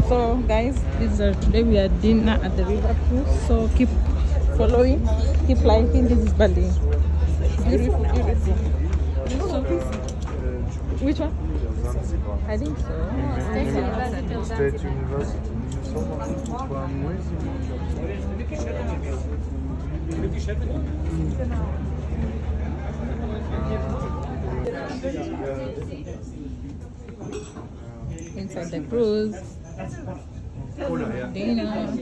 So guys, today we are dinner at the river cruise. So keep following, keep liking. This is Bali. Beautiful, beautiful. So, which one? I think so. State University. Inside the cruise. Dinner.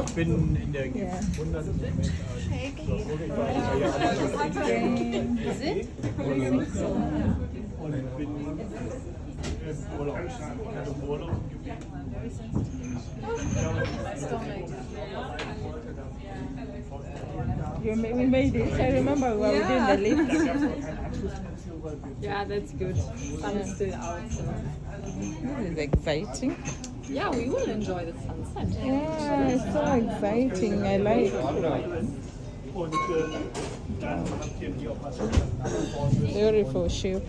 Ich bin in der hunderten We made it. I remember we were within the lift. Yeah, that's good. Sun is still out. So. This is exciting. Yeah, we will enjoy the sunset. Yeah, it's so exciting. I like beautiful ship.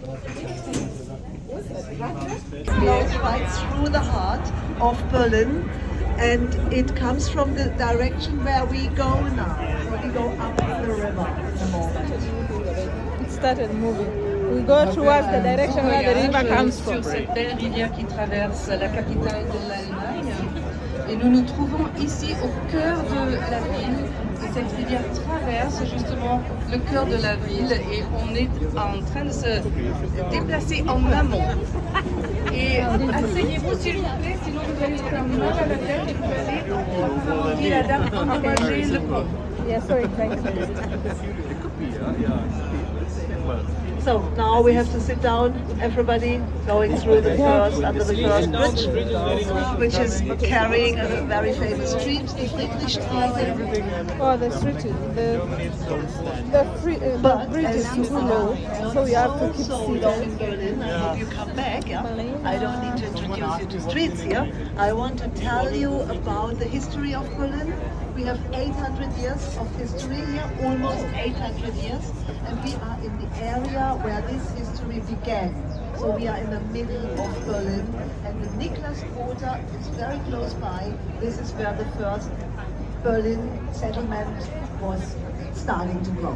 We are right through the heart of Berlin, and it comes from the direction where we go now. So we go up the river at the moment. It started moving. We go towards the direction where the river comes from. Sur cette belle rivière qui traverse la capitale de l'Allemagne, et nous nous trouvons ici au cœur de la ville. Et cette rivière traverse justement le cœur de la ville, et on est en train de se déplacer en amont. Et asseyez-vous s'il vous plaît, sinon vous allez faire mal à la tête et vous allez dit la dame endommager le pont. Yeah, so exciting. So now we have to sit down, everybody going through the first, under the first bridge, which is carrying a very famous street, the Friedrichstraße. Oh, the street, the bridge is too low, so we have to keep So long in seated. Berlin, I hope you come back, yeah? I don't need to introduce you to streets here. I want to tell you about the history of Berlin. We have 800 years of history here, almost 800 years, and we are in the area where this history began. So we are in the middle of Berlin, and the Niklasquarter is very close by. This is where the first Berlin settlement was starting to grow.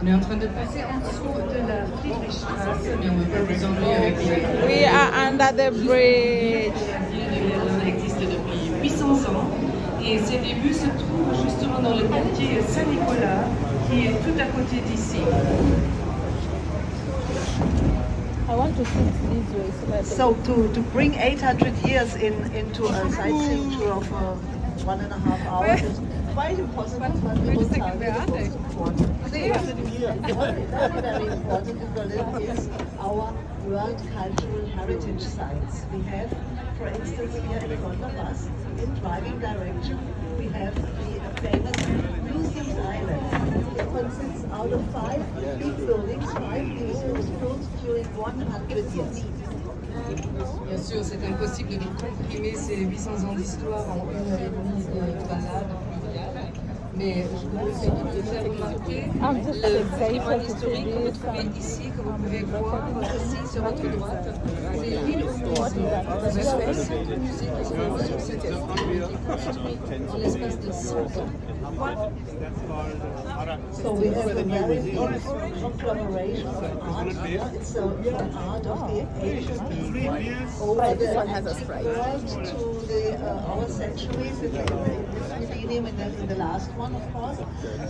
On est en train de passer en dessous de la Friedrichstraße, mais on ne peut pas vous ennuyer avec les... We are under the bridge. Ça existe depuis 800 ans et ses débuts se trouvent justement dans le quartier Saint-Nicolas qui est tout à côté d'ici. I want to sit this way so that So to bring 800 years into a sightseeing tour of 1.5 hours is quite impossible, but we will tell you the most important. Very, very important in Berlin is our World Cultural Heritage Sites. We have, for instance, here in front of us, in driving direction, we have the famous Museums Island. It consists out of 5 big buildings, 5 museums built during 100 years. Bien sûr, c'est impossible de comprimer ces 800 ans d'histoire en 1 heure et demie de balade fluviale. Mais je voudrais aussi te faire remarquer le patrimoine historique qu'on peut trouver ici, que vous pouvez voir ici sur votre droite. C'est l'île aux musées, des espèces de musées qui se trouvent sur cette île, qui est construite en l'espace de 100 ans. So we have a very big conglomeration of art. It's the art of the ancient over the antique world to the our centuries in this millennium, in the last one, of course,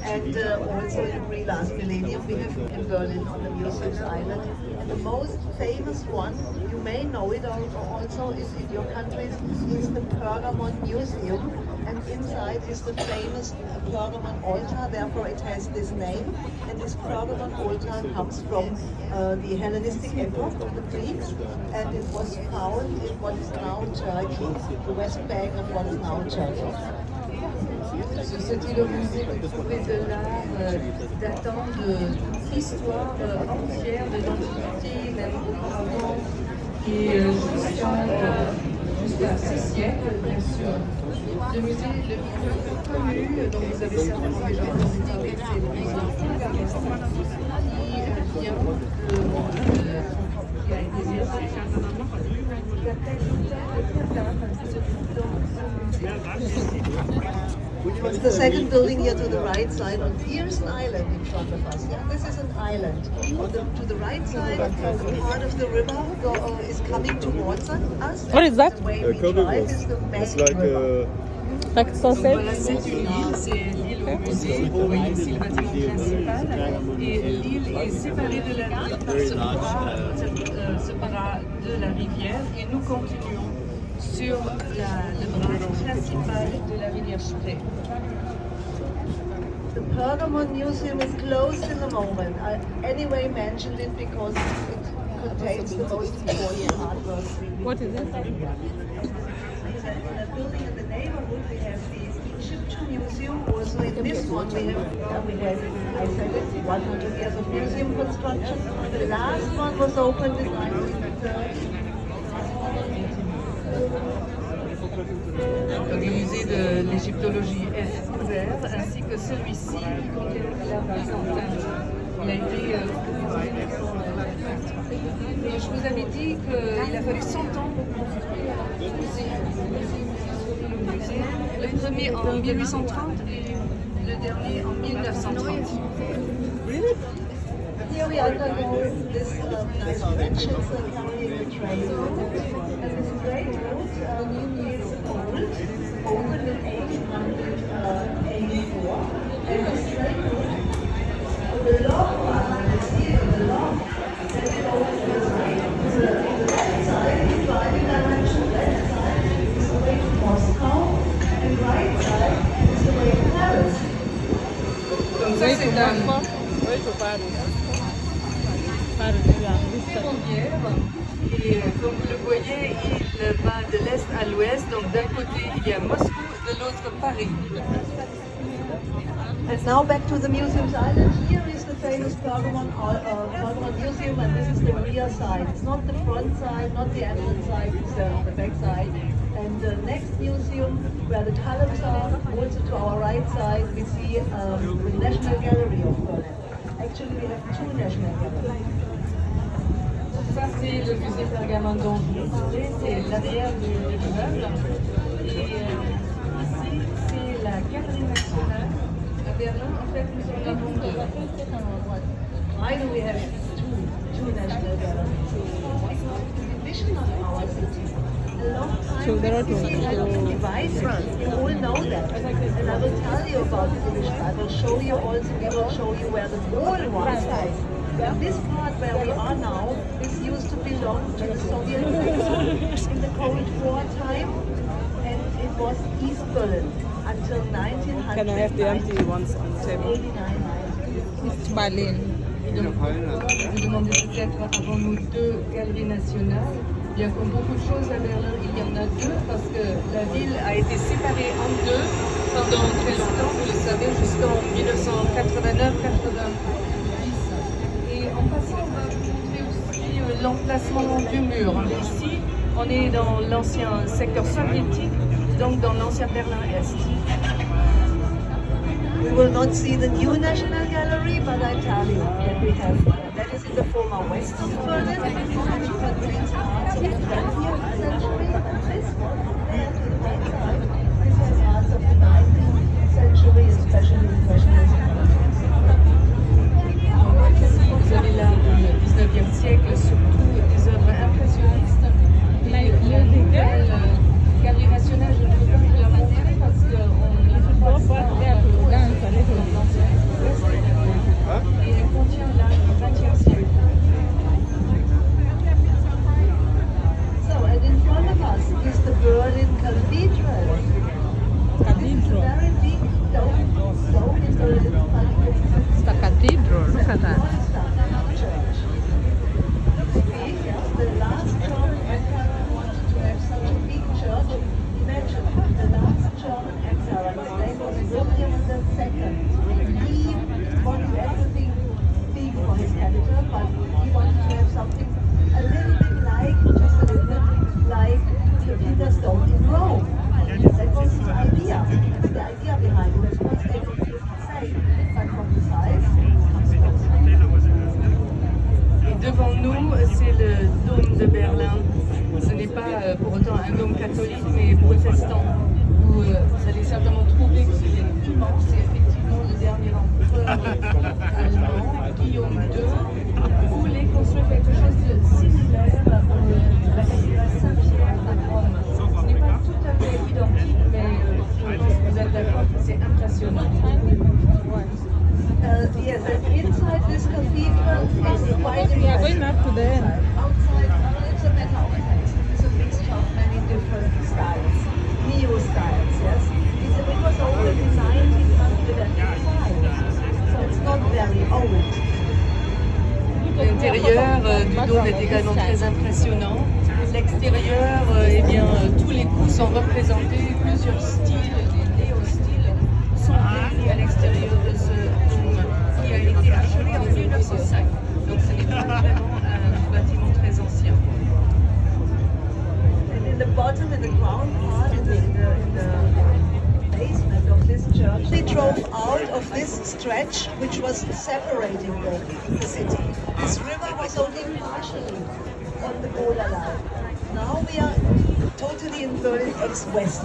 and also in the last millennium we have in Berlin on the Museums Island. And the most famous one, you may know it also, is in your countries, is the Pergamon Museum. And inside is the famous Pergamon altar, therefore it has this name. And this Pergamon altar comes from the Hellenistic epoch of the Greeks, and it was found in what is now Turkey, the west bank of what is now Turkey. Sur cette île au musée, vous trouvez de l'art datant de toute l'histoire entière de l'Antiquité, même auparavant, et jusqu'à 6 siècles, bien sûr. Le musée le plus connu, dont vous avez certainement déjà entendu parler, c'est le musée Foucault, qui vient de the second building here to the right side. And here's an island in front of us. Yeah, this is an island. To the right side, part of the river is coming towards us. What is that? The way we drive is the It's main like river. Like sausage? Voilà, c'est une île, c'est l'île au musée. Vous voyez ici le bâtiment principal. Et l'île est séparée de la ville par ce bras de la rivière. Et nous continuons sur le bras principal de la rivière Spree. The Pergamon Museum is closed in the moment. I anyway mentioned it because it contains the most important artworks. What is it? In a building in the neighborhood, we have the Egyptian Museum. Also in this one, we have, I said it, 100 years of museum construction. The last one was opened in 1930. Le musée de l'égyptologie est ouvert, ainsi que celui-ci qui contient la Byzantine. Il a été et je vous avais dit qu'il a fallu 100 ans pour construire le musée. Le premier en 1830 et le dernier en 1930. Here we undergo this nice bridges carrying the train route. And this train route is old, opened in 1884. And this train route, the long one, you see it, the long, then it goes to the right. The left side, the driving direction, left side is the way to Moscow, and right side is the way to Paris. Comme ça, c'est un Way to Paris. Paris, yeah. This side. ferroviaire. Et comme vous le voyez, il va de l'est à l'ouest. Donc d'un côté, il y a Moscou, de l'autre Paris. And now back to the museum's island. Here is the famous Pergamon Museum, and this is the rear side. It's not the front side, not the entrance side, it's the back side. And the next museum, where the columns are, also to our right side, we see the National Gallery of Berlin. Actually, we have two National Galleries. Ça, c'est le musée Pergamon dont je vous parlais, c'est l'arrière de l'immeuble. Et ici, c'est la Galerie nationale. À Berlin, en fait, nous en avons deux. Why do we have two National Galleries? It's the division of our city. A long time So there are two. divided. You all know that. And I will tell you about the division. I will show you also, we will show you where the wall was. And this part where we are now, this used to belong to the Soviet Union in the Cold War time. And it was East Berlin until 1989. Can I have the empty ones on the table? 89. It's Berlin. Vous demandez peut-être, avons-nous deux galeries nationales? Bien, comme beaucoup de choses à Berlin, il y en a deux parce que la ville a été séparée en deux pendant très longtemps, vous le savez, jusqu'en 1989-90. Et en passant, on va vous montrer aussi l'emplacement du mur. Ici, on est dans l'ancien secteur soviétique, donc dans l'ancien Berlin-Est. We will not see the new National Gallery, but I tell you that we have, that is in the former Western Berlin, and it contains parts of the 20th century, and this one, there to the right side, this has parts of the 19th century, especially Impressionist politics. Vous avez l'art du 19e siècle, surtout des œuvres impressionnistes. Et la nouvelle Galerie nationale, je ne peux pas vous la montrer parce qu'on ne la voit pas. Et elle contient l'art du 20e siècle. So, and in front of us is the Berlin Cathedral. Cathedral. Very big dome in Berlin. It's the cathedral. Look at that. Church. Big, yeah. The last German emperor wanted to have such a big church. Imagine the last German emperor, his name was William II. He wanted everything big for his capital, but he wanted to have something a little bit like, just a little bit like the Peter Stone in Rome. That was his idea. That's the idea behind it. Of course, they don't feel the same, but from the size, Et devant nous, c'est le dôme de Berlin. Ce n'est pas pour autant un dôme catholique, mais protestant. Où vous allez certainement trouver que c'est This cathedral is quite We are going impressive. up to the end. Outside, it's a matter of taste. It's a mixture of many different styles, neo-styles, yes. It was already designed in 1905, so it's not very old. L'intérieur du dôme est également très impressionnant. L'extérieur, eh bien, tous les coups sont représentés, plusieurs styles, des néo-styles sont réunis à l'extérieur de ce dôme qui a été achevé en 1905. Donc ce n'est pas vraiment un bâtiment très ancien. And in the bottom, in the ground part, in the basement of this church, they drove out of this stretch which was separating the city. This river was only partially on the border line. Now we are totally in Berlin ex-west.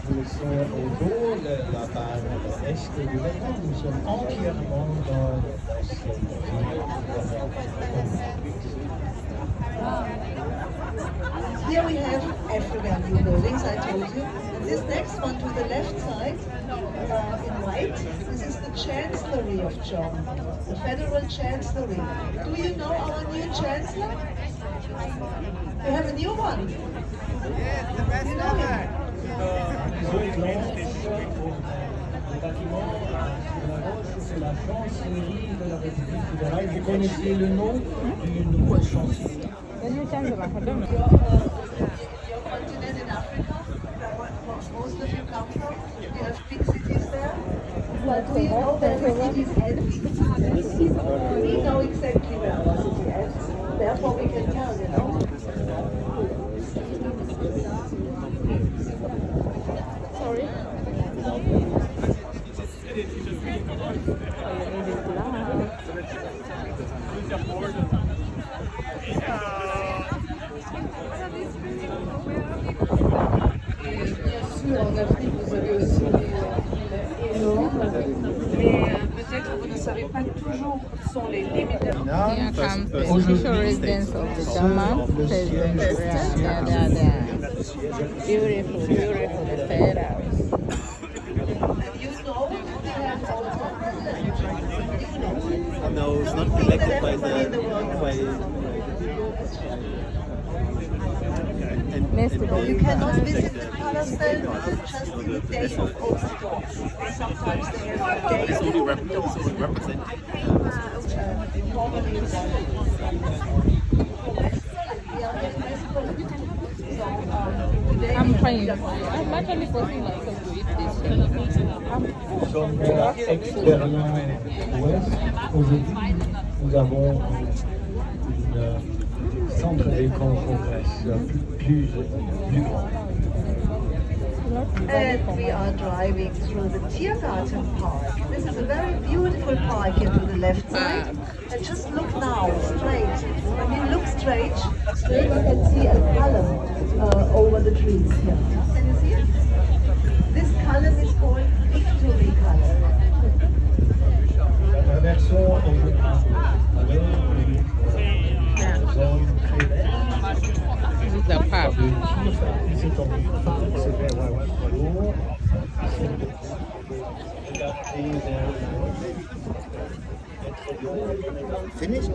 Nous sommes au dos de la barre est du Berlin. Nous sommes entièrement dans cette Here we have African new buildings, I told you. And this next one to the left side, in white, this is the Chancellery of Germany, the Federal Chancellery. Do you know our new Chancellor? We have a new one. You know him? C'est la chancellerie de la République fédérale. Vous connaissez le nom du nouveau chancelier? The new chancellor, I don't know. Your continent in Africa, where most of you come from, you have big cities there. But do you know where the cities end? We know exactly where our city ends. Therefore, we can tell, you know. Sorry. En Afrique, vous avez aussi des énormes, mais peut-être vous ne savez pas toujours où sont les limites. Here comes the official residence of the German president. Beautiful, beautiful, the Fair House. You know, we have also, you know, No, it's not elected by the Next to the you cannot visit the palace then just in the day of open doors. Sometimes they have days it's of only open doors. representing. Normally it's we are in West So today I'm fine. I'm actually posting myself to eat this. Nous sommes de la ex-Berlin ouest. Aujourd'hui, nous avons un centre de conférence plus grand. And we are driving through the Tiergarten Park. This is a very beautiful park here to the left side. And just look now, straight. When you look straight, you can see a column over the trees here. Can you see it? This column is called Victory Column. Traversons zone très belle. This is the park. Finished?